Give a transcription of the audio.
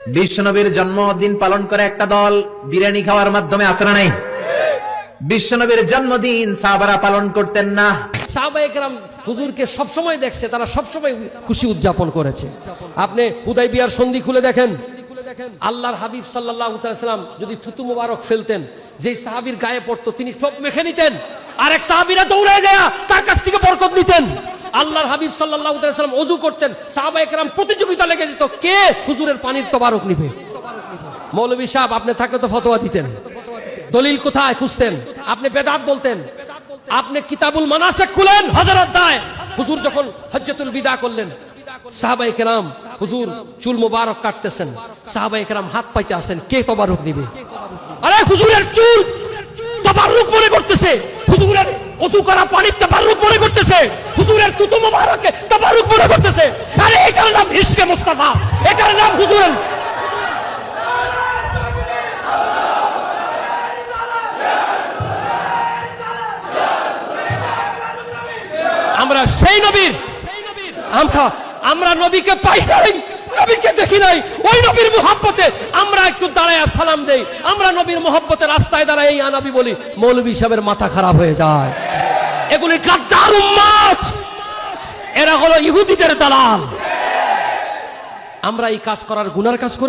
বিশ্বনবীর জন্মদিন পালন করে একটা দল বিরিয়ানি খাওয়ার মাধ্যমে আসরা নাই। বিশ্বনবীর জন্মদিন সাহাবারা পালন করতেন না। সাহাবায়ে কেরাম হুজুরকে সবসময় দেখছে, তারা সবসময় খুশি উদযাপন করেছে। আপনি হুদাইবিয়ার সন্ধি খুলে দেখেন, আল্লাহর হাবিব সাল্লাল্লাহু আলাইহি ওয়াসাল্লাম যদি থুতু মোবারক ফেলতেন, যেই সাহাবীর গায়ে পড়তো তিনি সব মেখে নিতেন, আর এক সাহাবীরা দৌড়ে যায় তার কাছ থেকে বরকত নিতেন। আল্লাহর হাবিব সাল্লাল্লাহু আলাইহি ওয়াসাল্লাম ওযু করতেন, সাহাবায়ে কেরাম প্রতিযোগিতা লেগে যেত কে হুজুরের পানির তবারক নিবে। মৌলভী সাহেব আপনি থাকলে তো ফতোয়া দিতেন, দলিল কোথায় খুঁজতেন, আপনি বেদাত বলতেন। আপনি কিতাবুল মানাসিক খুলেন, হযরত দায় হুজুর যখন হজ্জাতুল বিদা করলেন, সাহাবায়ে কেরাম হুজুর চুল মোবারক কাটতেছেন, সাহাবায়ে কেরাম হাত পাইতে আসেন কে তবারক দিবে। আরে হুজুরের চুল তবারক মনে করতেছে, হুজুরের ওযু করা পানির তবারক মনে করতেছে, হুজুরের থুতু মোবারককে তবারক মনে করতেছে। আরে এটার নাম ইশকে মুস্তাফা, এটার নাম হুজুরের। আমরা সেই নবীর, আমরা নবীকে পাই নাই, নবীকে দেখি নাই, ওই নবীর মুহাব্বতে আমরা একটু দাঁড়ায় সালাম দেই, আমরা নবীর মুহাব্বতে রাস্তায় দাঁড়ায় ইয়া নবী বলি, মৌলভী সাহেবের মাথা খারাপ হয়ে যায়। এগুলি গাদ্দার উম্মত, এরা হলো ইহুদিদের দালাল। আমরা এই কাজ করার গুনার কাজ করে